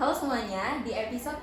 Halo semuanya, di episode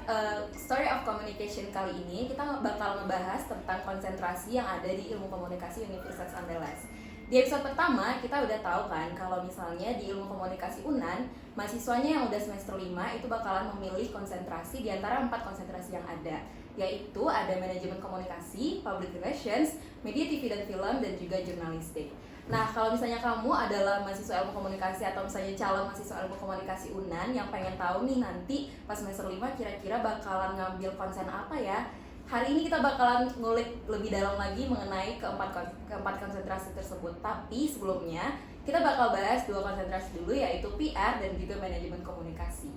Story of Communication kali ini kita bakal ngebahas tentang konsentrasi yang ada di ilmu komunikasi Universitas Andalas. Di episode pertama kita udah tahu kan kalau misalnya di ilmu komunikasi UNAN, mahasiswanya yang udah semester 5 itu bakalan memilih konsentrasi di antara 4 konsentrasi yang ada, yaitu ada manajemen komunikasi, public relations, media TV dan film, dan juga jurnalistik. Nah, kalau misalnya kamu adalah mahasiswa ilmu komunikasi atau misalnya calon mahasiswa ilmu komunikasi UNAN yang pengen tahu nih nanti pas semester 5 kira-kira bakalan ngambil konsen apa ya? Hari ini kita bakalan ngulik lebih dalam lagi mengenai keempat konsentrasi tersebut. Tapi sebelumnya, kita bakal bahas 2 konsentrasi dulu, yaitu PR dan juga manajemen komunikasi.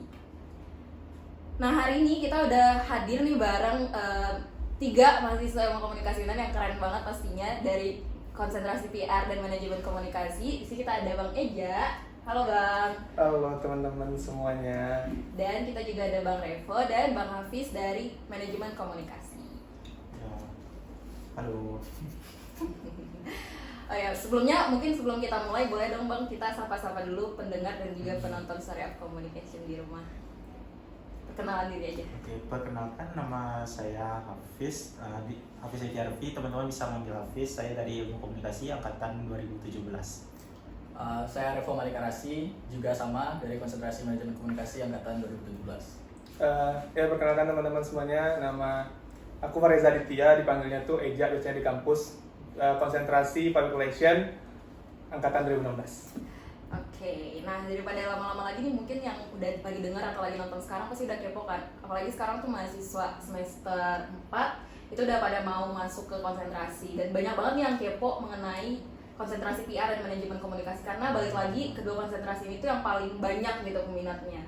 Nah, hari ini kita udah hadir nih bareng 3 mahasiswa ilmu komunikasi UNAN yang keren banget pastinya dari konsentrasi PR dan manajemen komunikasi. Di sini kita ada Bang Eja. Halo Bang. Halo teman-teman semuanya. Dan kita juga ada Bang Revo dan Bang Hafiz dari manajemen komunikasi. Ya. Halo. Oh ya, sebelum kita mulai boleh dong Bang kita sapa-sapa dulu pendengar dan juga penonton Story of Communication di rumah. Perkenalan diri aja. Oke, perkenalkan nama saya Hafiz, Hafiz Etiarfi. Teman-teman bisa manggil Hafiz. Saya dari Ilmu Komunikasi angkatan 2017. Saya Revo Malikarasi, juga sama dari konsentrasi manajemen komunikasi angkatan 2017. Ya perkenalkan teman-teman semuanya, nama aku Fareza Aditya, dipanggilnya tuh Eja biasanya di kampus. Konsentrasi Public Relation angkatan 2016. Oke, nah daripada lama-lama lagi nih, mungkin yang udah lagi dengar atau lagi nonton sekarang pasti udah kepo kan. Apalagi sekarang tuh mahasiswa semester 4 itu udah pada mau masuk ke konsentrasi. Dan banyak banget nih yang kepo mengenai konsentrasi PR dan manajemen komunikasi. Karena balik lagi, kedua konsentrasi ini tuh yang paling banyak gitu peminatnya.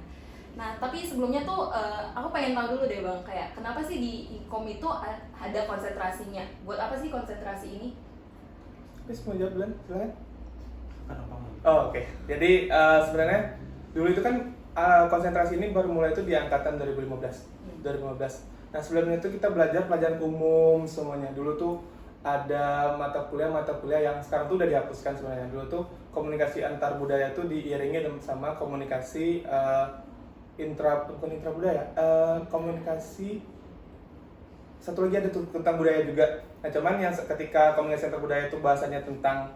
Nah, tapi sebelumnya tuh aku pengen tahu dulu deh Bang, kayak kenapa sih di Ikom itu ada konsentrasinya? Buat apa sih konsentrasi ini? Terus mau jawab duluan, silakan. Kenapa? Oh, oke. Jadi sebenarnya dulu itu kan konsentrasi ini baru mulai itu di angkatan 2015. 2015. Nah, sebelumnya itu kita belajar pelajaran umum semuanya. Dulu tuh ada mata kuliah yang sekarang tuh udah dihapuskan sebenarnya. Dulu tuh komunikasi antar budaya tuh diiringi sama komunikasi komunikasi satu lagi ada tuh tentang budaya juga. Nah, cuman yang ketika komunikasi antar budaya itu bahasanya tentang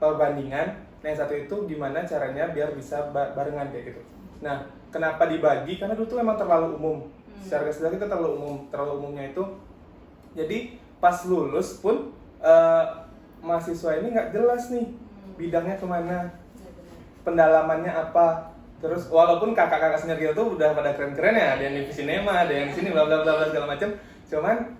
perbandingan, nah yang satu itu gimana caranya biar bisa barengan kayak gitu. Nah, kenapa dibagi? Karena dulu tuh memang terlalu umum. Secara keseluruhan kita terlalu umumnya itu. Jadi pas lulus pun mahasiswa ini nggak jelas nih bidangnya kemana, pendalamannya apa. Terus walaupun kakak-kakak senior kita tuh udah pada keren-keren ya, ada yang di sinema, ada yang di sini bla bla bla segala macam. Cuman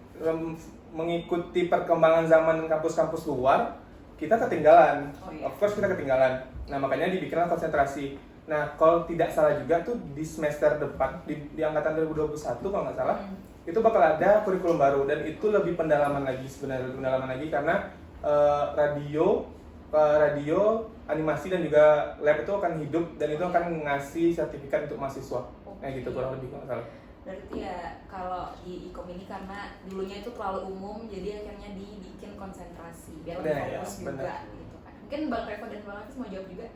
mengikuti perkembangan zaman kampus-kampus luar, kita ketinggalan. Of course kita ketinggalan. Nah, makanya dibikinlah konsentrasi. Nah, kalau tidak salah juga tuh di semester depan di angkatan 2021 kalau nggak salah, itu bakal ada kurikulum baru dan itu lebih pendalaman lagi sebenarnya, karena radio, animasi dan juga lab itu akan hidup dan itu akan ngasih sertifikat untuk mahasiswa. Nah, gitu kurang lebih kalau nggak salah. Berarti ya kalau di Ikom ini karena dulunya itu terlalu umum, jadi akhirnya dibikin konsentrasi biar lebih fokus juga gitu kan. Mungkin Bang Revo dan Bang Hafiz mau jawab juga?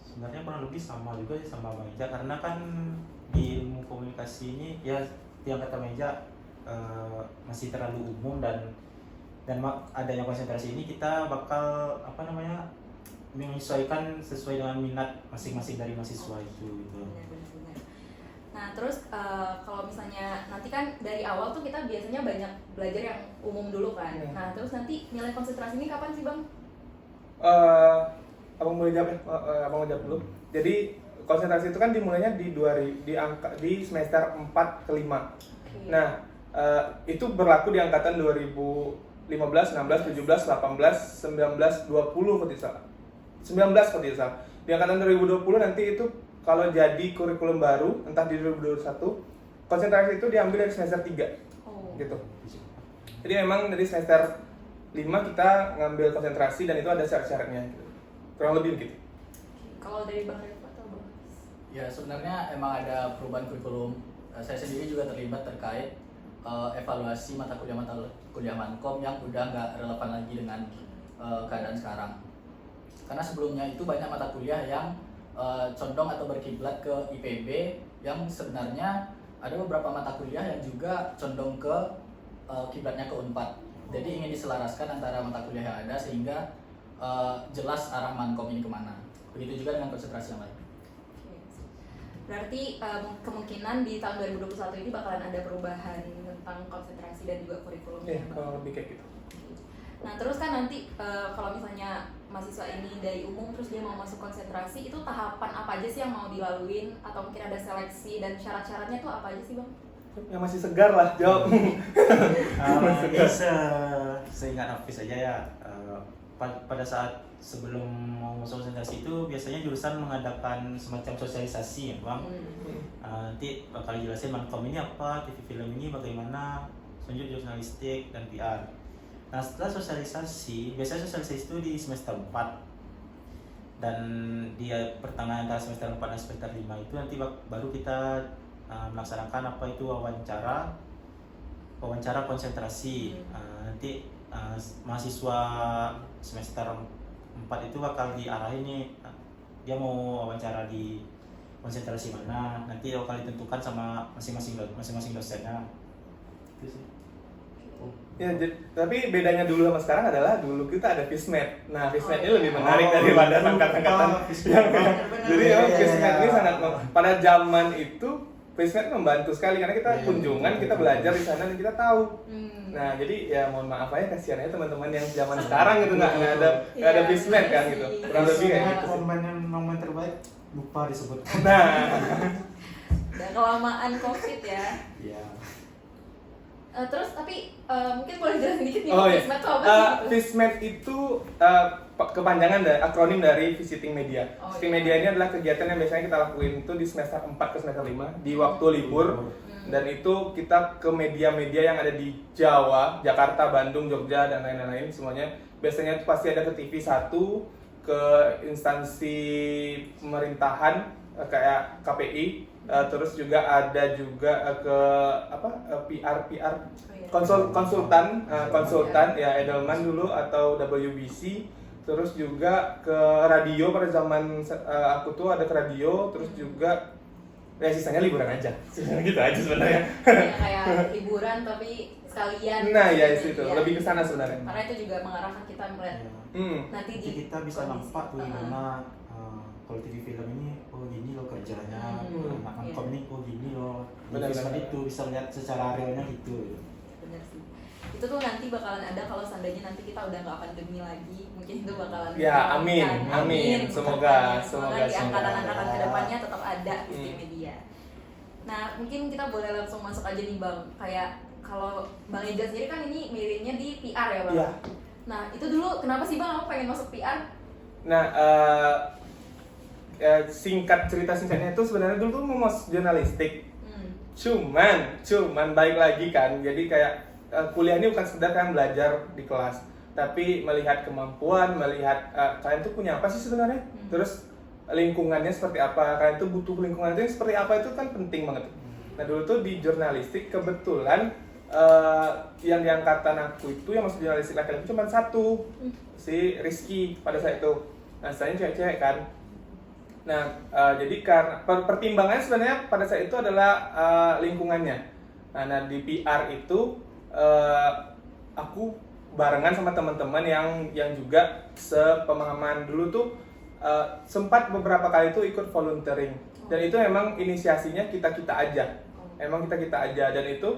Sebenarnya kurang lebih sama juga sih sama Bang Eja, karena kan di ilmu komunikasi ini ya yang kata Bang Eja masih terlalu umum dan adanya konsentrasi ini kita bakal menyesuaikan sesuai dengan minat masing-masing dari mahasiswa itu gitu. Benar. Nah terus kalau misalnya nanti kan dari awal tuh kita biasanya banyak belajar yang umum dulu kan. Nah terus nanti nilai konsentrasi ini kapan sih Bang? Abang mau jawab dulu. Jadi konsentrasi itu kan dimulainya di semester 4 ke 5. Okay. Nah itu berlaku di angkatan 2015, 16, 17, 18, 19, 20 kalau tidak salah. 19 kalau tidak salah. Di angkatan 2020 nanti itu kalau jadi kurikulum baru, entah di 2021, konsentrasi itu diambil dari semester 3. Gitu. Jadi memang dari semester 5 kita ngambil konsentrasi dan itu ada syarat-syaratnya. Gitu. Kurang lebih begitu. Kalau dari Bang Revo atau Bang? Ya, sebenarnya emang ada perubahan kurikulum. Saya sendiri juga terlibat terkait evaluasi mata kuliah Mankom yang udah nggak relevan lagi dengan keadaan sekarang. Karena sebelumnya itu banyak mata kuliah yang condong atau berkiblat ke IPB, yang sebenarnya ada beberapa mata kuliah yang juga condong ke kiblatnya ke Unpad. Jadi ingin diselaraskan antara mata kuliah yang ada sehingga jelas arah Mankom ini kemana. Begitu juga dengan konsentrasi yang lain. Berarti kemungkinan di tahun 2021 ini bakalan ada perubahan tentang konsentrasi dan juga kurikulumnya. Iya, kalau lebih kayak gitu. Nah terus kan nanti kalau misalnya mahasiswa ini dari umum terus dia mau masuk konsentrasi, itu tahapan apa aja sih yang mau dilaluin, atau mungkin ada seleksi dan syarat-syaratnya tuh apa aja sih Bang? Yang masih segar lah, jawab. Ini seingat Hafiz aja ya, pada saat sebelum mau masuk konsentrasi itu biasanya jurusan mengadakan semacam sosialisasi ya Bang. Nanti bakal jelasin Mankom ini apa, TV film ini bagaimana, selanjutnya jurnalistik dan PR. Nah setelah sosialisasi, biasanya sosialisasi itu di semester 4, dan di pertengahan antara semester 4 dan semester 5 itu nanti baru kita melaksanakan apa itu wawancara konsentrasi. Nanti mahasiswa semester 4 itu bakal diarahin nih, dia mau wawancara di konsentrasi mana, nanti bakal ditentukan sama masing-masing dosennya. Itu sih. Ya, tapi bedanya dulu sama sekarang adalah dulu kita ada FISMET. Nah, FISMET ini lebih menarik daripada angkatan-angkatan. Jadi FISMET ini sangat pada zaman itu FISMET membantu sekali karena kita kunjungan, kita belajar di sana dan kita tahu. Nah, jadi ya mohon maaf aja kasihan aja teman-teman yang zaman sekarang gitu nggak ada FISMET kan gitu. Kurang lebih kayak gitu. Momen terbaik lupa disebutkan. Nah, Udah kelamaan COVID ya. Iya. Terus tapi mungkin boleh jelasin dikit nih, oh iya. FISMET itu apa sih? Gitu? FISMET itu kepanjangan dari akronim dari Visiting Media. Visiting Media ini adalah kegiatan yang biasanya kita lakuin itu di semester 4 ke semester 5 di waktu libur. Dan itu kita ke media-media yang ada di Jawa, Jakarta, Bandung, Jogja, dan lain-lain semuanya. Biasanya itu pasti ada ke TV 1, ke instansi pemerintahan kayak KPI, terus juga ada juga ke PR konsultan ya Edelman dulu atau WBC, terus juga ke radio pada zaman aku tuh ada ke radio, terus juga ya sisanya liburan aja, gitu aja sebenarnya. Ya, kayak liburan tapi sekalian. Nah ya itu lebih ke sana sebenarnya. Karena itu juga mengarahkan kita melihat nanti Jadi kita bisa nampak tuh gimana kalau TV film ini, oh gini loh kerjanya, Mankom ini, oh gini loh. Benar-benar itu bisa lihat secara realnya gitu. Benar sih. Itu tuh nanti bakalan ada kalau seandainya nanti kita udah nggak pandemi lagi, mungkin itu bakalan. Ya amin. Semoga di angkatan-angkatan kedepannya tetap ada Visiting Media. Nah mungkin kita boleh langsung masuk aja nih Bang. Kayak kalau Bang Ega sendiri kan ini mirirnya di PR ya Bang. Iya. Nah itu dulu kenapa sih Bang pengen masuk PR? Nah singkatnya itu sebenarnya dulu tuh mau masuk jurnalistik. Cuman baik lagi kan. Jadi kayak kuliah ini bukan sekedar kalian belajar di kelas, tapi melihat kemampuan, melihat kalian tuh punya apa sih sebenarnya. Terus lingkungannya seperti apa, kalian tuh butuh lingkungan itu seperti apa, itu kan penting banget. Nah dulu tuh di jurnalistik kebetulan yang di angkatan aku itu yang masuk jurnalistik laki-laki cuma satu, si Rizky pada saat itu. Nah selain cewek-cewek kan. Nah jadi karena pertimbangannya sebenarnya pada saat itu adalah lingkungannya. Nah di PR itu aku barengan sama teman-teman yang juga sepemahaman. Dulu tuh sempat beberapa kali tuh ikut volunteering, dan itu memang inisiasinya kita aja, dan itu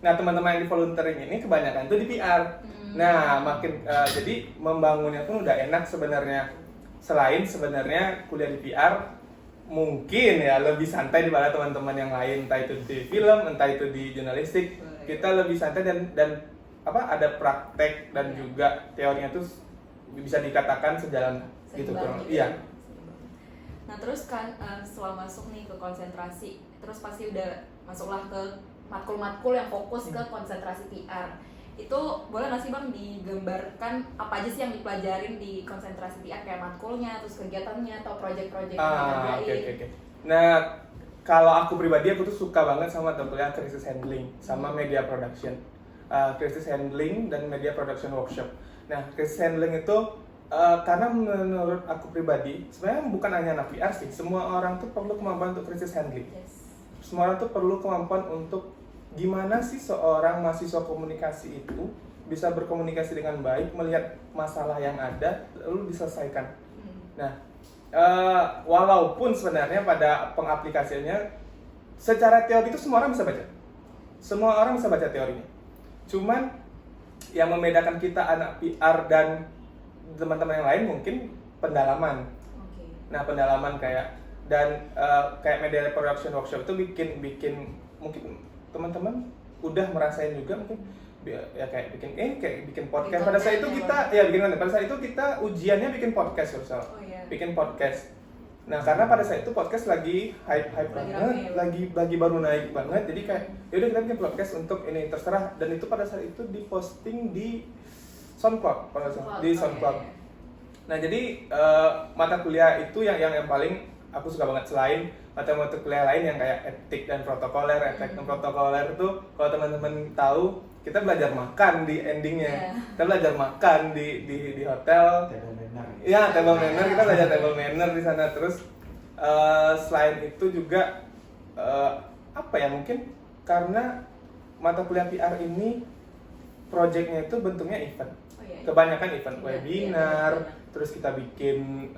nah teman-teman yang di volunteering ini kebanyakan tuh di PR. Nah makin jadi membangunnya pun udah enak sebenarnya. Selain sebenarnya kuliah di PR mungkin ya lebih santai daripada teman-teman yang lain, entah itu di film, entah itu di jurnalistik. Kita lebih santai dan ada praktek dan juga teorinya tuh bisa dikatakan sejalan gitu kurang. Iya. Nah terus kan setelah masuk nih ke konsentrasi, terus pasti udah masuklah ke matkul-matkul yang fokus ke konsentrasi PR. Itu boleh nggak sih Bang digambarkan apa aja sih yang dipelajarin di konsentrasi PR, kayak matkulnya, terus kegiatannya atau proyek-proyek yang dikerjain? Oke. Nah kalau aku pribadi, aku tuh suka banget sama kuliah crisis handling sama media production, crisis handling dan media production workshop. Nah crisis handling itu Karena menurut aku pribadi, sebenarnya bukan hanya anak PR sih, semua orang tuh perlu kemampuan untuk crisis handling. Yes. Semua orang tuh perlu kemampuan untuk gimana sih seorang mahasiswa komunikasi itu bisa berkomunikasi dengan baik, melihat masalah yang ada, lalu diselesaikan. Nah, walaupun sebenarnya pada pengaplikasiannya, secara teori itu semua orang bisa baca. Semua orang bisa baca teorinya. Cuman, yang membedakan kita anak PR dan teman-teman yang lain mungkin pendalaman. Oke. Nah, pendalaman kayak kayak media production workshop itu bikin mungkin teman-teman udah merasain juga mungkin ya kayak bikin podcast. Pada saat itu kita pada saat itu kita ujiannya bikin podcast misal. Oh, iya. Bikin podcast. Nah, karena pada saat itu podcast lagi hype banget, lagi baru naik banget. Jadi kayak yaudah kita bikin podcast untuk ini, terserah. Dan itu pada saat itu diposting di SoundCloud, di SoundCloud. Iya. Nah, jadi mata kuliah itu yang paling aku suka banget, selain mata kuliah lain yang kayak etik dan protokoler. Etik dan protokoler itu kalau teman-teman tahu, kita belajar makan di endingnya. Kita belajar makan di hotel. Table manner. Iya, table manner, kita belajar table manner di sana. Terus selain itu juga apa ya, mungkin karena mata kuliah PR ini projectnya itu bentuknya event. Kebanyakan event webinar, terus kita bikin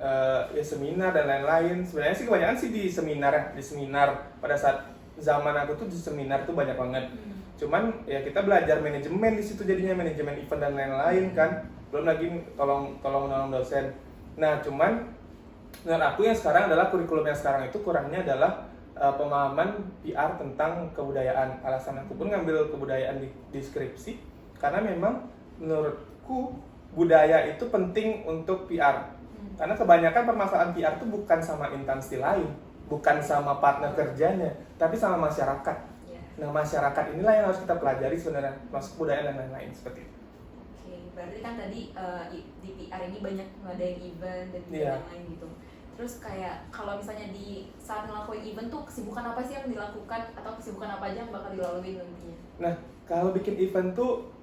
ya seminar dan lain-lain. Sebenarnya sih kebanyakan sih di seminar pada saat zaman aku tuh di seminar tuh banyak banget. Cuman ya kita belajar manajemen di situ, jadinya manajemen event dan lain-lain kan. Belum lagi tolong dosen. Nah, cuman menurut aku yang sekarang adalah kurikulum yang sekarang itu kurangnya adalah pemahaman PR tentang kebudayaan. Alasan aku pun ngambil kebudayaan di skripsi karena memang menurutku budaya itu penting untuk PR. Karena kebanyakan permasalahan PR itu bukan sama instansi lain, bukan sama partner kerjanya, tapi sama masyarakat. Nah, masyarakat inilah yang harus kita pelajari sebenarnya, masuk budaya dan lain-lain seperti itu. Oke, berarti kan tadi di PR ini banyak ngadain event dan juga yang lain gitu. Terus kayak kalau misalnya di saat ngelakuin event tuh kesibukan apa sih yang dilakukan atau kesibukan apa aja yang bakal dilalui nantinya? Nah, kalau bikin event tuh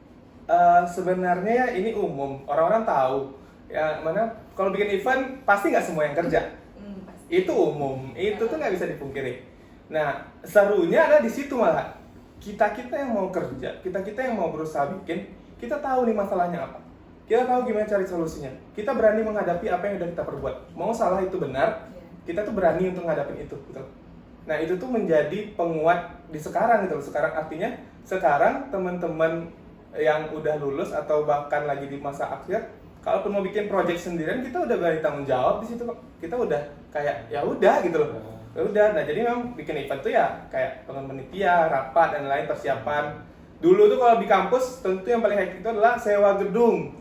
sebenarnya ya ini umum, orang-orang tahu. Ya mana kalau bikin event pasti nggak semua yang kerja. Pasti. Itu umum, itu tuh nggak bisa dipungkiri. Nah, serunya ada di situ malah. Kita yang mau kerja, kita yang mau berusaha bikin, kita tahu nih masalahnya apa. Kita tahu gimana cari solusinya. Kita berani menghadapi apa yang udah kita perbuat. Mau salah itu benar, kita tuh berani untuk ngadapin itu, gitu. Nah, itu tuh menjadi penguat di sekarang gitu. Sekarang artinya sekarang teman-teman yang udah lulus atau bahkan lagi di masa akhir, kalaupun mau bikin project sendirian, kita udah berani tanggung jawab di situ kok. Kita udah kayak ya udah gitu loh. Ya udah. Nah, jadi memang bikin event tuh ya kayak panitia, rapat dan lain persiapan. Dulu tuh kalau di kampus tentu yang paling hektik itu adalah sewa gedung,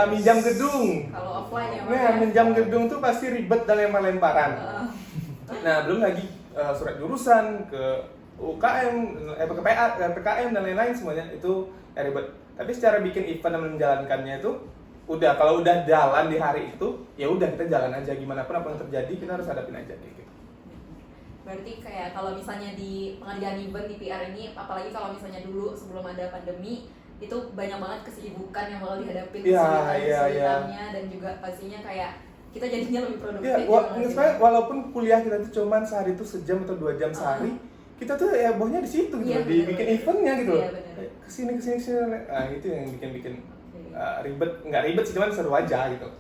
minjam gedung. Kalau offline ya. Nah, minjam gedung tuh pasti ribet dan lempar-lemparan. Nah, belum lagi surat jurusan ke UKM, ke PKM dan lain-lain semuanya itu ya ribet. Tapi secara bikin event dan menjalankannya itu udah, kalau udah jalan di hari itu ya udah kita jalan aja, gimana pun apa yang terjadi kita harus hadapin aja kayak gitu. Berarti kayak kalau misalnya di pengerjaan event di PR ini, apalagi kalau misalnya dulu sebelum ada pandemi, itu banyak banget kesibukan yang bakal dihadapin, kesulitannya dan juga pastinya kayak kita jadinya lebih produktif. Ya, walaupun kuliah kita tuh cuman sehari itu sejam atau 2 jam sehari, kita tuh ya bohnya di situ gitu, dibikin eventnya gitu. Kesini. Nah, itu yang bikin ribet, nggak ribet sih, cuman seru aja gitu.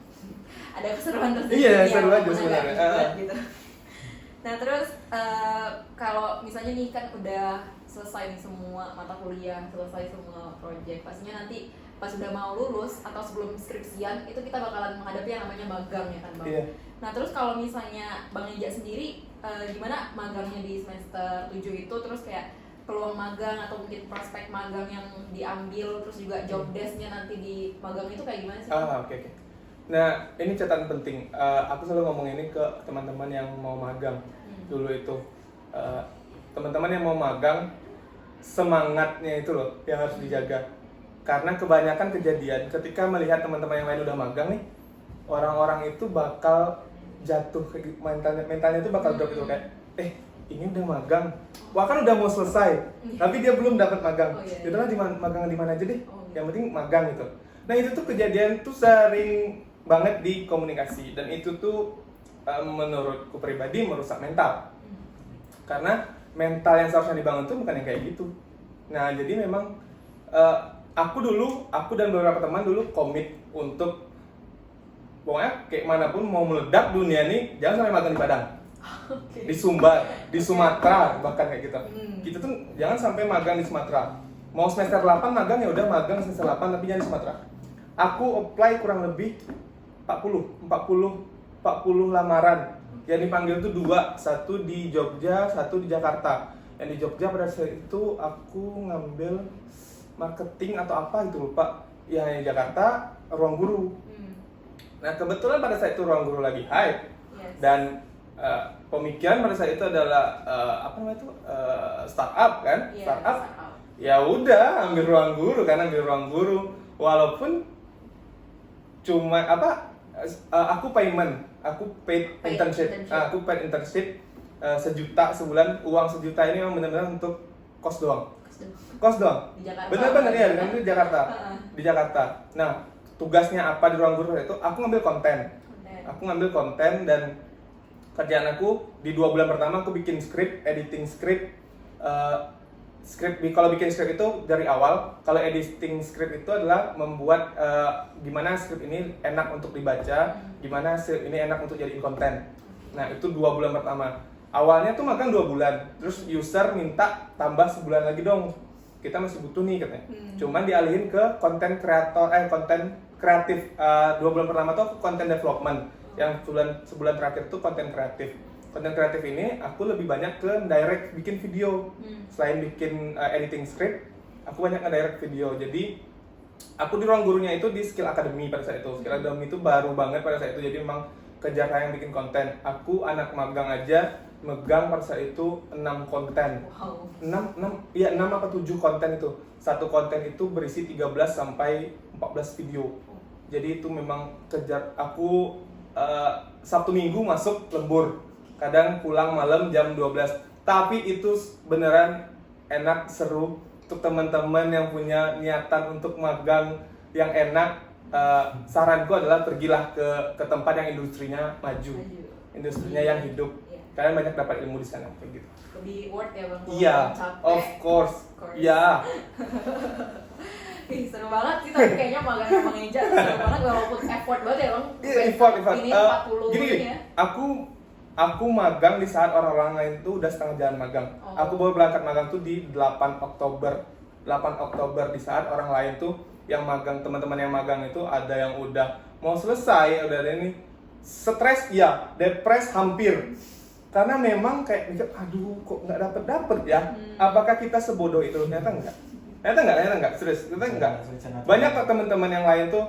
Ada keseruan tersendiri. Iya, seru aja sebenarnya. Gitu. Nah, terus kalau misalnya nih kan udah selesai nih semua mata kuliah, selesai semua proyek, pastinya nanti pas udah mau lulus atau sebelum skripsian itu kita bakalan menghadapi yang namanya magang ya kan Bang? Iya. Nah, terus kalau misalnya Bang Eja sendiri gimana magangnya di semester 7 itu, terus kayak peluang magang atau mungkin prospek magang yang diambil, terus juga job desk-nya nanti di magang itu kayak gimana sih? Oke. Nah, ini catatan penting. Aku selalu ngomong ini ke teman-teman yang mau magang dulu itu. Teman-teman yang mau magang, semangatnya itu loh yang harus dijaga. Karena kebanyakan kejadian ketika melihat teman-teman yang lain udah magang nih, orang-orang itu bakal jatuh, mentalnya itu bakal drop gitu kayak, ini udah magang, wah kan udah mau selesai, tapi dia belum dapat magang. Itulah magang di mana aja deh, yang penting magang gitu. Nah, itu tuh kejadian tuh sering banget di komunikasi, dan itu tuh menurutku pribadi merusak mental. Karena mental yang seharusnya dibangun tuh bukan yang kayak gitu. Nah, jadi memang aku dan beberapa teman dulu komit untuk pokoknya kayak manapun mau meledak dunia nih, jangan sampai magang di Padang. Di Sumbar, di Sumatera bahkan kayak gitu. Kita tuh jangan sampai magang di Sumatera. Mau semester 8 magang ya udah magang semester 8 tapi jangan di Sumatera. Aku apply kurang lebih 40 lamaran. Yang dipanggil tuh 2, satu di Jogja, satu di Jakarta. Yang di Jogja pada saat itu aku ngambil marketing atau apa gitu lupa. Yang di Jakarta ruang guru. Nah kebetulan pada saat itu ruang guru lagi hype. Dan pemikiran pada saat itu adalah startup kan, startup. Ya udah ambil ruang guru, karena ambil ruang guru walaupun cuma aku paid internship. Aku paid internship 1 juta sebulan, uang 1 juta ini memang benar-benar untuk kos doang. Di Jakarta. Bener-bener ya, di Jakarta. Di Jakarta. Nah, tugasnya apa di ruang guru itu? Aku ngambil konten dan kerjaan aku di 2 bulan pertama aku bikin skrip, editing skrip. Kalau bikin skrip itu dari awal, kalau editing skrip itu adalah membuat gimana skrip ini enak untuk dibaca, gimana skrip ini enak untuk jadiin konten. Nah itu 2 bulan pertama. Awalnya tuh makan 2 bulan, terus user minta tambah sebulan lagi dong. Kita masih butuh nih katanya. Cuman dialihin ke konten kreatif. 2 bulan pertama tuh konten development. Yang sebulan terakhir tuh konten kreatif. Konten kreatif ini aku lebih banyak ke direct bikin video. Selain bikin editing script, aku banyak nge-direct video. Jadi aku di ruang gurunya itu di Skill Academy pada saat itu. Skill Academy itu baru banget pada saat itu. Jadi memang kejar tayang bikin konten. Aku anak magang aja megang pada saat itu 6 konten. Wow. 6 apa 7 konten itu. Satu konten itu berisi 13 sampai 14 video. Jadi itu memang kejar. Aku Sabtu Minggu masuk lembur. Kadang pulang malam jam 12. Tapi itu beneran enak, seru untuk teman-teman yang punya niatan untuk magang yang enak. Saranku adalah pergilah ke tempat yang industrinya maju. Industrinya yang hidup. Kalian banyak dapat ilmu di sana kayak gitu. Lebih worth ya Bang. Iya, of course. Iya. Ih, seru banget sih, tapi kayaknya magang sama Eja seru banget walaupun effort banget ya Bang. Iya, effort. Ini 40 Gini, ya. aku magang di saat orang-orang lain tuh udah setengah jalan magang. Aku baru berangkat magang tuh di 8 Oktober. 8 Oktober di saat orang lain tuh yang magang, teman-teman yang magang itu ada yang udah mau selesai, udah ada ini stres ya, depres hampir. Karena memang kayak mikir, aduh kok nggak dapet ya? Apakah kita sebodoh itu? Ternyata enggak, serius, ternyata enggak. Banyak kok teman-teman yang lain tuh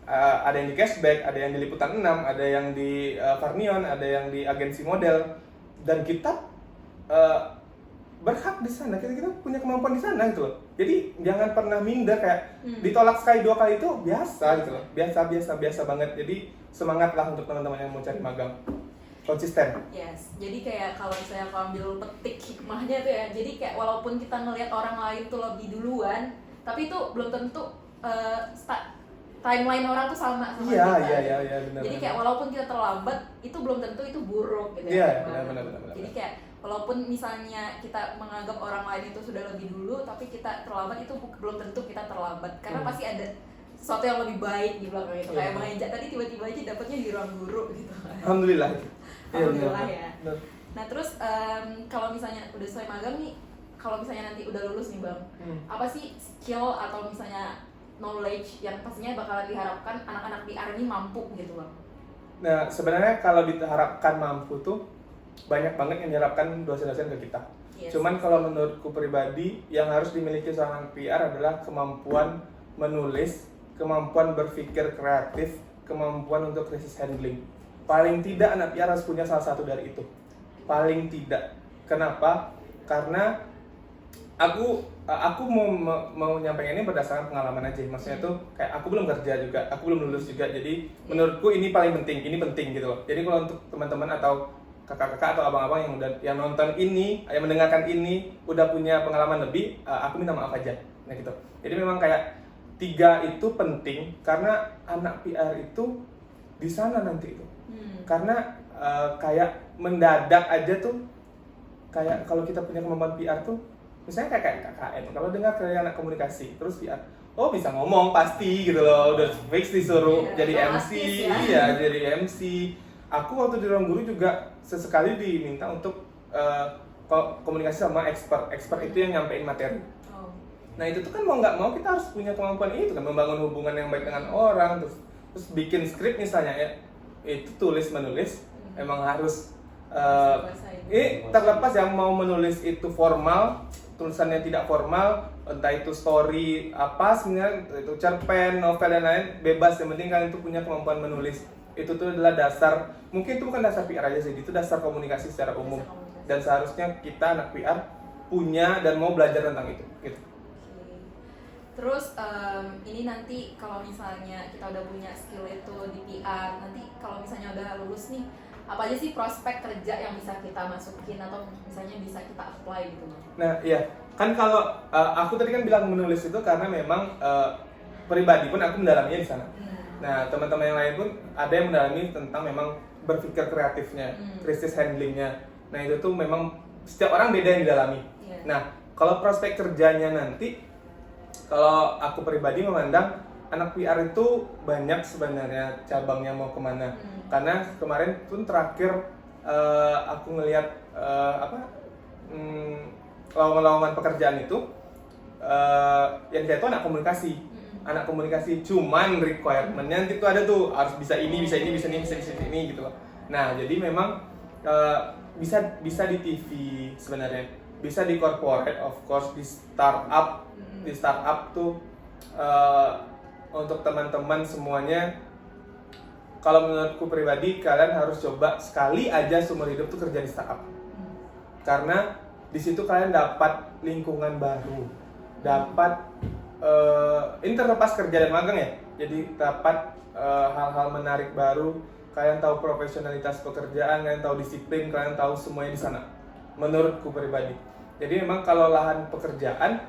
ada yang di Cashback, ada yang di Liputan 6, ada yang di Farnion, ada yang di agensi model, dan kita berhak di sana, kita punya kemampuan di sana gitu loh. Jadi jangan pernah minder, kayak ditolak sekali 2 kali itu biasa gitu loh, biasa banget. Jadi semangatlah untuk teman-teman yang mau cari magang. Konsisten. Yes, jadi kayak kalau misalnya aku ambil petik hikmahnya tuh ya, jadi kayak walaupun kita ngelihat orang lain tuh lebih duluan, tapi itu belum tentu timeline orang tuh sama kita. Iya, benar. Jadi kayak walaupun kita terlambat, itu belum tentu itu buruk gitu ya. Iya, benar. Jadi kayak walaupun misalnya kita menganggap orang lain itu sudah lebih dulu, tapi kita terlambat, itu belum tentu kita terlambat, karena pasti ada sesuatu yang lebih baik di belakang itu. Kayak Bang Eja tadi tiba-tiba aja dapetnya di ruang guru gitu. Alhamdulillah Ya. Nah terus kalau misalnya udah selesai magang nih, kalau misalnya nanti udah lulus nih Bang, apa sih skill atau misalnya knowledge yang pastinya bakalan diharapkan anak-anak PR ini mampu gitu Bang? Nah sebenarnya kalau diharapkan mampu tuh banyak banget yang diharapkan dosen-dosen ke kita. Yes. Cuman kalau menurutku pribadi yang harus dimiliki seorang PR adalah kemampuan menulis, kemampuan berpikir kreatif, kemampuan untuk crisis handling. Paling tidak anak PR harus punya salah satu dari itu. Paling tidak. Kenapa? Karena aku mau nyampaikan ini berdasarkan pengalaman aja. Maksudnya tuh kayak aku belum kerja juga, aku belum lulus juga. Jadi menurutku ini paling penting, ini penting gitu loh. Jadi kalau untuk teman-teman atau kakak-kakak atau abang-abang yang nonton ini, yang mendengarkan ini udah punya pengalaman lebih, aku minta maaf aja. Nah gitu. Jadi memang kayak 3 itu penting karena anak PR itu di sana nanti itu. Karena kayak mendadak aja tuh, kayak kalau kita punya kemampuan PR tuh, misalnya kayak KKN, kalau dengar dari anak komunikasi terus PR, oh bisa ngomong pasti gitu loh, udah fix disuruh jadi MC, iya jadi MC. Aku waktu di ruang guru juga sesekali diminta untuk komunikasi sama expert itu yang nyampein materi. Nah itu tuh kan mau nggak mau kita harus punya kemampuan itu kan, membangun hubungan yang baik dengan orang, terus bikin skrip misalnya ya, itu tulis menulis emang harus terlepas yang mau menulis itu formal, tulisannya tidak formal, entah itu story apa sebenarnya, itu cerpen, novel dan lain, bebas, yang penting kalian itu punya kemampuan menulis. Itu tuh adalah dasar, mungkin itu bukan dasar PR aja sih, itu dasar komunikasi secara umum. Dan seharusnya kita anak PR punya dan mau belajar tentang itu gitu. Terus ini nanti kalau misalnya kita udah punya skill itu di PR, nanti kalau misalnya udah lulus nih, apa aja sih prospek kerja yang bisa kita masukin atau misalnya bisa kita apply gitu? Nah iya, kan kalau aku tadi kan bilang menulis itu karena memang pribadi pun aku mendalaminya di sana. Nah teman-teman yang lain pun ada yang mendalami tentang memang berpikir kreatifnya, krisis handlingnya. Nah itu tuh memang setiap orang beda yang didalami. Nah kalau prospek kerjanya nanti, kalau aku pribadi memandang anak PR itu banyak sebenarnya cabangnya mau kemana. Karena kemarin pun terakhir aku ngelihat lowongan pekerjaan itu yang saya tuh anak komunikasi. Anak komunikasi cuman requirement-nya nanti tuh ada tuh harus bisa ini, bisa ini, bisa ini, bisa ini gitu loh. Nah, jadi memang bisa di TV sebenarnya. Bisa di corporate, of course, di startup. Di startup tuh untuk teman-teman semuanya, kalau menurutku pribadi kalian harus coba sekali aja seumur hidup tuh kerja di startup. Karena di situ kalian dapat lingkungan baru, dapat ini terlepas kerja dan magang ya. Jadi dapat hal-hal menarik baru, kalian tahu profesionalitas pekerjaan, kalian tahu disiplin, kalian tahu semuanya di sana. Menurutku pribadi. Jadi memang kalau lahan pekerjaan,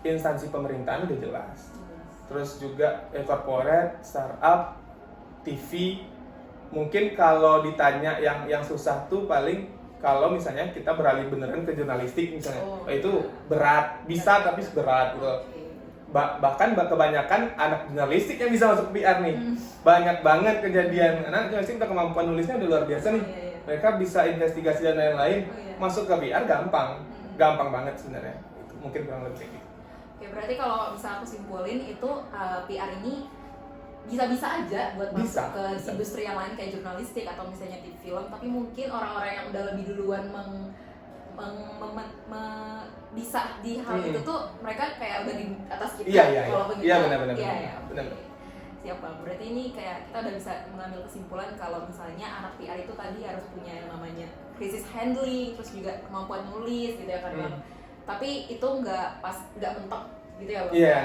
instansi pemerintahan udah jelas. Terus juga corporate, startup, TV. Mungkin kalau ditanya yang susah tuh paling kalau misalnya kita beralih beneran ke jurnalistik misalnya. Itu berat, bisa tapi berat gitu. Bahkan kebanyakan anak jurnalistik yang bisa masuk PR nih. Banyak banget kejadian anak jurnalistik udah kemampuan nulisnya udah luar biasa nih. Mereka bisa investigasi dan lain-lain. Masuk ke PR gampang banget sebenarnya. Itu mungkin kurang lebih kayak gitu. Oke, berarti kalau bisa aku simpulin itu PR ini bisa-bisa aja buat masuk ke industri yang lain kayak jurnalistik atau misalnya TV film, tapi mungkin orang-orang yang udah lebih duluan bisa di hal itu tuh mereka kayak udah di atas kita. Kalau begitu. Iya benar. Siap Bang. Berarti ini kayak kita udah bisa mengambil kesimpulan kalau misalnya anak PR itu tadi harus punya yang namanya crisis handling, terus juga kemampuan nulis gitu ya kan Bang. Tapi itu nggak mentok gitu ya Bang. Iya,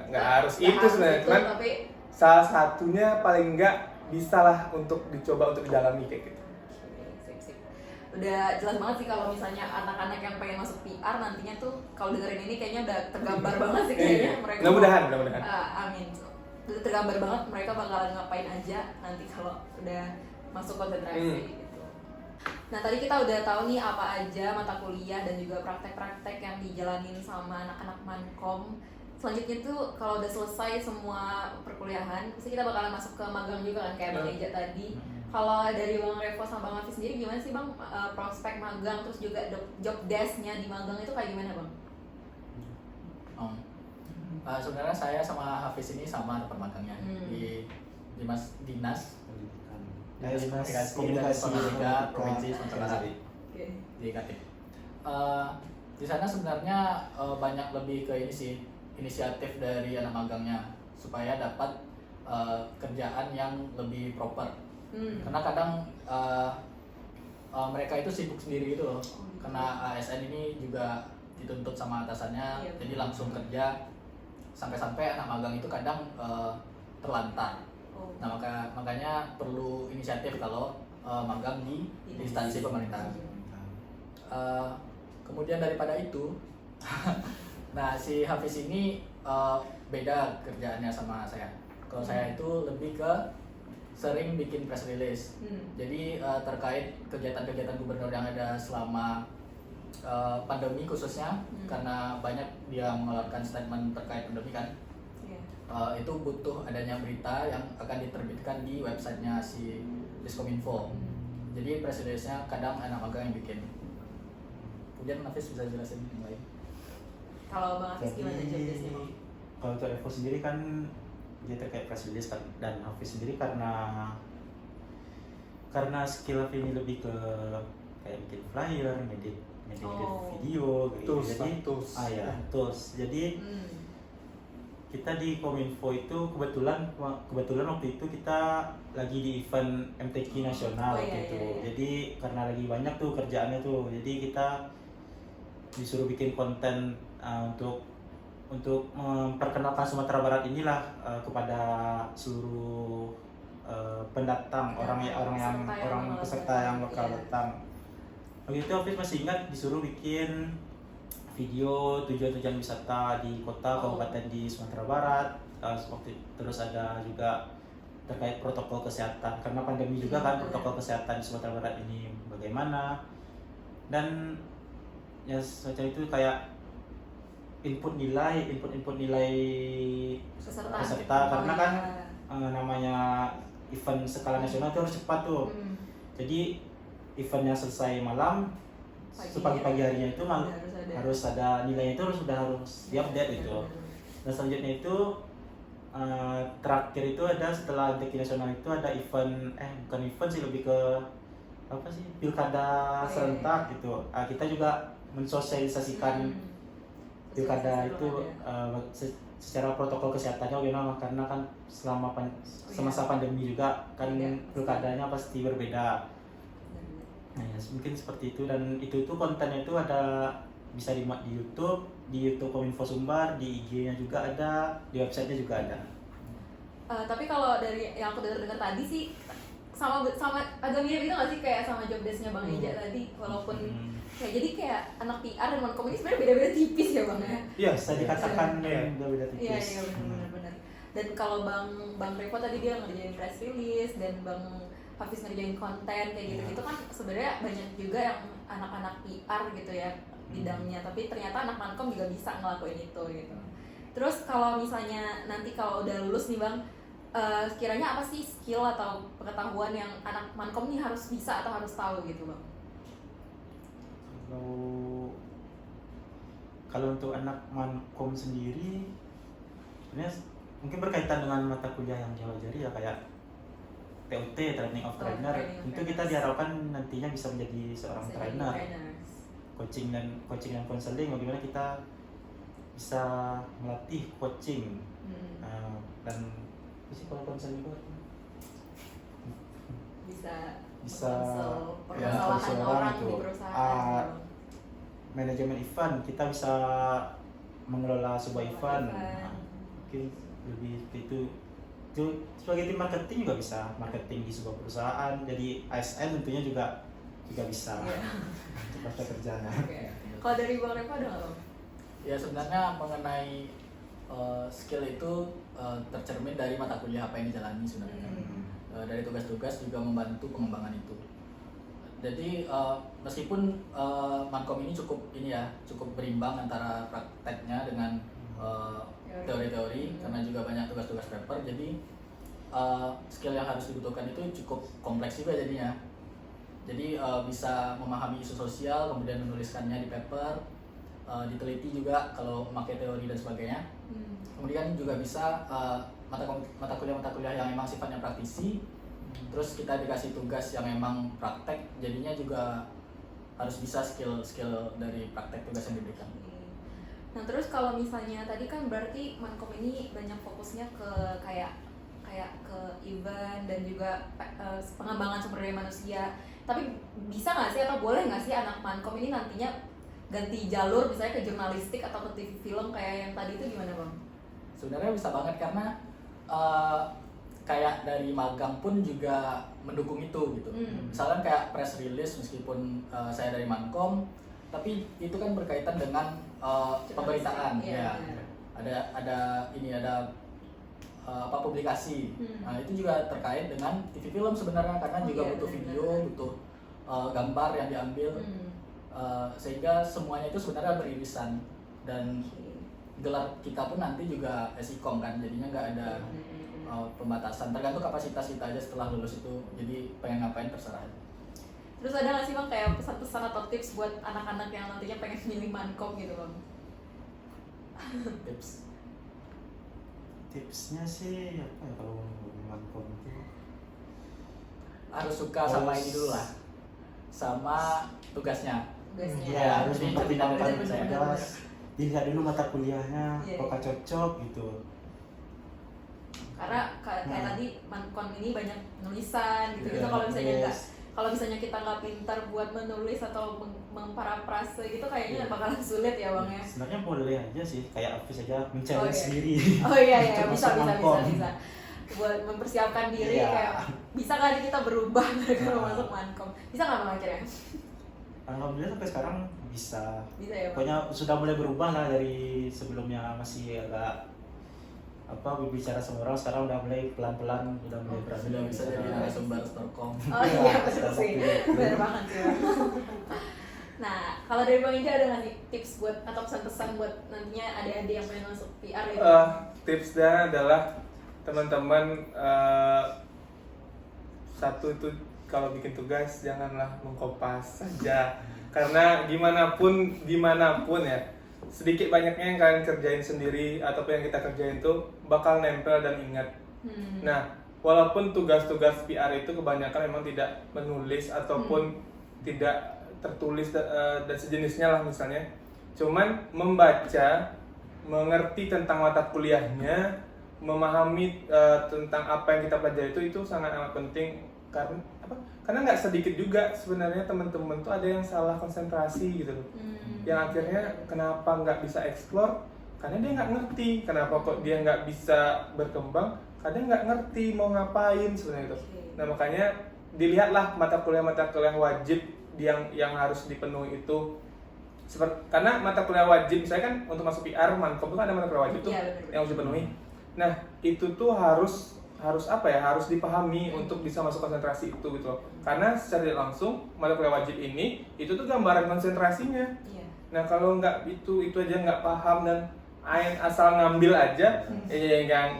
nggak harus itu sebenarnya. Cuman tapi salah satunya paling nggak bisa lah untuk dicoba untuk didalami kayak gitu. Sip. Udah jelas banget sih kalau misalnya anak-anak yang pengen masuk PR nantinya tuh kalau dengerin ini kayaknya udah tergambar banget sih kayaknya mereka. Mudah-mudahan. Amin. Udah tergambar banget mereka bakalan ngapain aja nanti kalau udah masuk konsentrasi gitu. Nah tadi kita udah tahu nih apa aja mata kuliah dan juga praktek-praktek yang dijalanin sama anak-anak Mankom. Selanjutnya tuh kalau udah selesai semua perkuliahan, pasti kita bakalan masuk ke magang juga kan kayak Bang Eja tadi. Kalau dari Bang Revo sama Bang Hafiz sendiri gimana sih Bang prospek magang terus juga job desk-nya di magang itu kayak gimana Bang? Sebenarnya saya sama Hafiz ini sama tempat magangnya di dinas komunikasi provinsi Sumatera Barat di Kaltim. Di sana sebenarnya banyak lebih ke ini sih, inisiatif dari anak magangnya supaya dapat kerjaan yang lebih proper. Karena kadang mereka itu sibuk sendiri gitu loh. Karena ASN ini juga dituntut sama atasannya, jadi langsung kerja. Sampai-sampai anak magang itu kadang terlantar. Nah makanya perlu inisiatif kalau magang di instansi pemerintahan. Kemudian daripada itu, nah si Hafiz ini beda kerjaannya sama saya. Kalau saya itu lebih ke sering bikin press release. Jadi terkait kegiatan-kegiatan gubernur yang ada selama pandemi khususnya, karena banyak dia mengeluarkan statement terkait pandemi kan. Itu butuh adanya berita yang akan diterbitkan di websitenya si Diskominfo. Jadi press release-nya kadang anak magang yang bikin. Kemudian Nafis bisa jelasin yang lain. Kalau Bang Hafiz gimana job desk-nya, Bang? Kalau untuk Evo sendiri kan dia terkait press release kan, dan Hafiz sendiri karena skill Hafiz ini lebih ke kayak bikin flyer, edit video gitu. Tools, Jadi tools. tools. Jadi kita di Kominfo itu kebetulan waktu itu kita lagi di event MTQ nasional gitu. Jadi karena lagi banyak tuh kerjaannya tuh, jadi kita disuruh bikin konten untuk memperkenalkan Sumatera Barat inilah kepada seluruh pendatang, orang peserta yang lokal datang. Waktu itu Hafiz masih ingat disuruh bikin video tujuan-tujuan wisata di kota kabupaten di Sumatera Barat. Terus ada juga terkait protokol kesehatan karena pandemi juga kan, protokol kesehatan di Sumatera Barat ini bagaimana, dan ya semacam itu kayak input nilai peserta karena kan namanya event skala nasional itu harus cepat tuh. Jadi eventnya selesai malam, pagi harinya itu harus ada nilainya, itu harus diupdate gitu. Dan selanjutnya itu terakhir itu ada setelah MTQ nasional itu ada bukan event sih, lebih ke apa sih, pilkada serentak gitu. Kita juga mensosialisasikan pilkada itu secara protokol kesehatannya bagaimana, karena kan semasa pandemi juga kan pilkadanya pasti berbeda. Nah ya, mungkin seperti itu, dan itu kontennya itu ada bisa di YouTube Kominfo Sumbar, di IG-nya juga ada, di website-nya juga ada. Tapi kalau dari yang aku dengar tadi sih sama agak mirip itu nggak sih kayak sama job desk-nya Bang Eja tadi, walaupun jadi kayak anak PR dan Mankom ini sebenarnya beda-beda tipis ya Bang ya. Iya, bisa dikatakan beda-beda tipis. Iya benar. Dan kalau Bang Revo tadi dia ngerjain press release dan Bang Hafiz ngerjain konten kayak gitu-gitu kan sebenarnya banyak juga yang anak-anak PR gitu ya bidangnya, tapi ternyata anak Mankom juga bisa ngelakuin itu gitu. Terus kalau misalnya nanti kalau udah lulus nih Bang, kiranya apa sih skill atau pengetahuan yang anak Mankom nih harus bisa atau harus tahu gitu Bang? Kalau untuk anak Mankom sendiri sebenarnya mungkin berkaitan dengan mata kuliah yang dia pelajari ya, kayak TOT, Training of Trainer. Itu kita diharapkan nantinya bisa menjadi seorang trainer. Coaching dan konseling, bagaimana kita bisa melatih coaching. Dan kalau konseling itu bisa permasalahan orang di perusahaan. Manajemen event, kita bisa mengelola sebuah event. Mungkin lebih itu sebagai tim marketing juga bisa marketing di sebuah perusahaan, jadi ASN tentunya juga bisa untuk kerjanya. Kalau dari Bang Revo ada nggak Bang? Ya sebenarnya mengenai skill itu tercermin dari mata kuliah apa yang dijalani sebenarnya. Dari tugas-tugas juga membantu pengembangan itu. Jadi meskipun Mankom ini cukup berimbang antara prakteknya dengan teori-teori, karena juga banyak tugas-tugas paper, jadi skill yang harus dibutuhkan itu cukup kompleks juga jadinya. Jadi bisa memahami isu sosial, kemudian menuliskannya di paper, diteliti juga kalau memakai teori dan sebagainya. Kemudian juga bisa mata kuliah yang memang sifatnya praktisi, terus kita dikasih tugas yang memang praktek, jadinya juga harus bisa skill dari praktek tugas yang diberikan. Nah terus kalau misalnya tadi kan berarti Mankom ini banyak fokusnya ke kayak ke event dan juga pengembangan sumber daya manusia. Tapi bisa nggak sih atau boleh nggak sih anak Mankom ini nantinya ganti jalur misalnya ke jurnalistik atau ke TV film kayak yang tadi itu, gimana Bang? Sebenarnya bisa banget, karena kayak dari magang pun juga mendukung itu gitu. Misalkan kayak press release, meskipun saya dari Mankom, tapi itu kan berkaitan dengan pemberitaan. Iya. Ada publikasi. Nah, itu juga terkait dengan TV film sebenarnya, karena juga iya, butuh benar. video, butuh gambar yang diambil, sehingga semuanya itu sebenarnya beririsan. Dan gelar kita pun nanti juga SIKOM kan, jadinya nggak ada pembatasan, tergantung kapasitas kita aja setelah lulus itu, jadi pengen ngapain terserah aja. Terus ada nggak sih Bang kayak pesan-pesan atau tips buat anak-anak yang nantinya pengen milih Mankom gitu Bang? Tipsnya sih apa ya kalau Mankom itu Harus suka sama ini dulu lah, sama tugasnya. Tugasnya. ya harus Jadi mempertimbangkan benar-benar. tugas, dilihat dulu mata kuliahnya Iya, apakah cocok gitu. Karena kayak tadi Mankom ini banyak nulisan gitu. Iya, Kalau misalnya yes. nggak, kalau misalnya kita nggak pintar buat menulis atau memparafrase gitu kayaknya Iya. bakalan sulit ya Bang ya. Sebenarnya boleh aja sih, kayak Hafiz aja mencari Oh, iya. sendiri. Oh iya iya Untuk bisa masuk bisa Mankom. bisa. Buat mempersiapkan diri Iya. kayak bisa kali kita berubah kalau Nah. masuk Mankom. Bisa nggak Bang akhirnya? Alhamdulillah sampai sekarang bisa. Bisa ya Bang. Pokoknya sudah mulai berubah lah dari sebelumnya masih agak berbicara sama orang, sekarang udah mulai pelan-pelan udah mulai berani Sudah bisa jadi narasumber Storkom. Oh iya betul sudah sih, waktunya. benar banget sih Bang. Nah kalau dari Bang Ija ada nggak sih tips buat atau pesan-pesan buat nantinya adik-adik yang pengen masuk PR gitu? Tipsnya adalah teman-teman satu itu kalau bikin tugas janganlah mengkopas saja, karena dimanapun ya sedikit banyaknya yang kalian kerjain sendiri ataupun yang kita kerjain itu bakal nempel dan ingat. Nah, walaupun tugas-tugas PR itu kebanyakan memang tidak menulis ataupun tidak tertulis dan sejenisnya lah misalnya, cuman membaca, mengerti tentang mata kuliahnya, memahami tentang apa yang kita pelajari itu sangat amat penting. Karena nggak sedikit juga sebenarnya teman-teman tuh ada yang salah konsentrasi gitu loh. Yang akhirnya kenapa nggak bisa explore, karena dia nggak ngerti. Kenapa kok dia nggak bisa berkembang, karena nggak ngerti mau ngapain sebenarnya itu. Nah makanya dilihatlah mata kuliah wajib yang harus dipenuhi itu. Karena mata kuliah wajib misalnya kan untuk masuk PR Mankom itu kan ada mata kuliah wajib tuh yang harus dipenuhi. Nah itu tuh harus dipahami untuk bisa masuk konsentrasi itu gitu loh. Karena secara tidak langsung mata kuliah wajib ini itu tuh gambaran konsentrasinya. Iya. Nah kalau nggak itu aja nggak paham dan asal ngambil aja,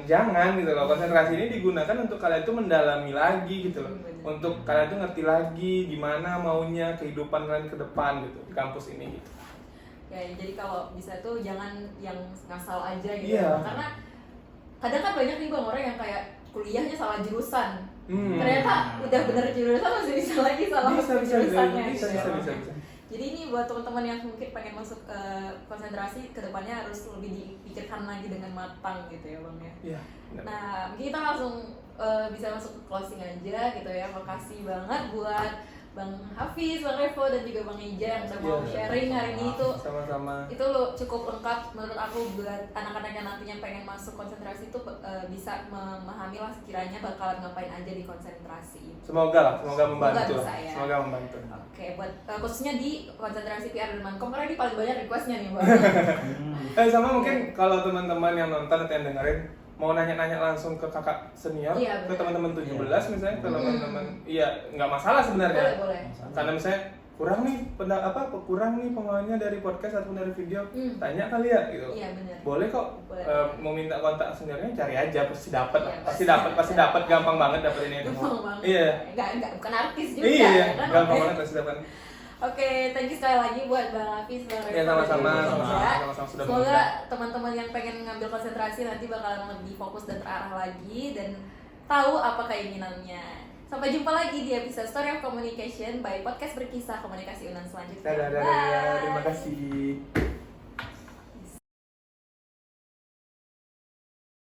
jangan gitu loh. Konsentrasi ini digunakan untuk kalian tuh mendalami lagi gitu loh. Untuk kalian tuh ngerti lagi gimana maunya kehidupan kalian ke depan gitu di kampus ini gitu. Ya jadi kalau bisa tuh jangan yang ngasal aja gitu. Iya. Karena kadang kan banyak nih Bang orang yang kayak kuliahnya salah jurusan. Hmm. Ternyata udah bener jurusan masih bisa lagi salah jurusannya. Bisa. Jadi ini buat teman-teman yang mungkin pengen masuk konsentrasi, kedepannya harus lebih dipikirkan lagi dengan matang gitu ya Bang ya. Iya. Nah mungkin kita langsung bisa masuk ke closing aja gitu ya. Makasih banget buat Bang Hafiz, Bang Revo dan juga Bang Ija yang udah mau sharing hari ini itu. Sama-sama. Itu lo cukup lengkap menurut aku buat anak-anak yang nantinya pengen masuk konsentrasi itu bisa memahami lah sekiranya bakalan ngapain aja di konsentrasi. Semoga membantu. bisa ya. Semoga membantu. Oke, buat khususnya di konsentrasi PR dan Mankom karena ini paling banyak requestnya nih Bang. Sama mungkin kalau teman-teman yang nonton atau yang dengerin mau nanya-nanya langsung ke kakak senior, Iya, ke benar. teman-teman 17 misalnya, ke teman-teman, iya nggak masalah sebenarnya. Boleh. Karena misalnya kurang nih pengalamannya dari podcast ataupun dari video, tanya kali ya gitu. Iya benar. Boleh kok. Boleh. Mau minta kontak seniornya cari aja, pasti dapat. Iya, pasti dapat, gampang banget dapat ini. Gampang banget. Iya. Enggak bukan artis juga. Iya, ya kan? gampang banget pasti dapat. Oke, thank you sekali lagi buat Bang Hafiz, Bang Revo. Ya sama-sama dan Bang Ija. sudah Semoga mengundang. teman-teman yang pengen ngambil konsentrasi nanti bakalan lebih fokus dan terarah lagi dan tahu apa keinginannya. Sampai jumpa lagi di episode Story of Communication by Podcast Berkisah Komunikasi Unan selanjutnya. Dadah, Bye. terima kasih.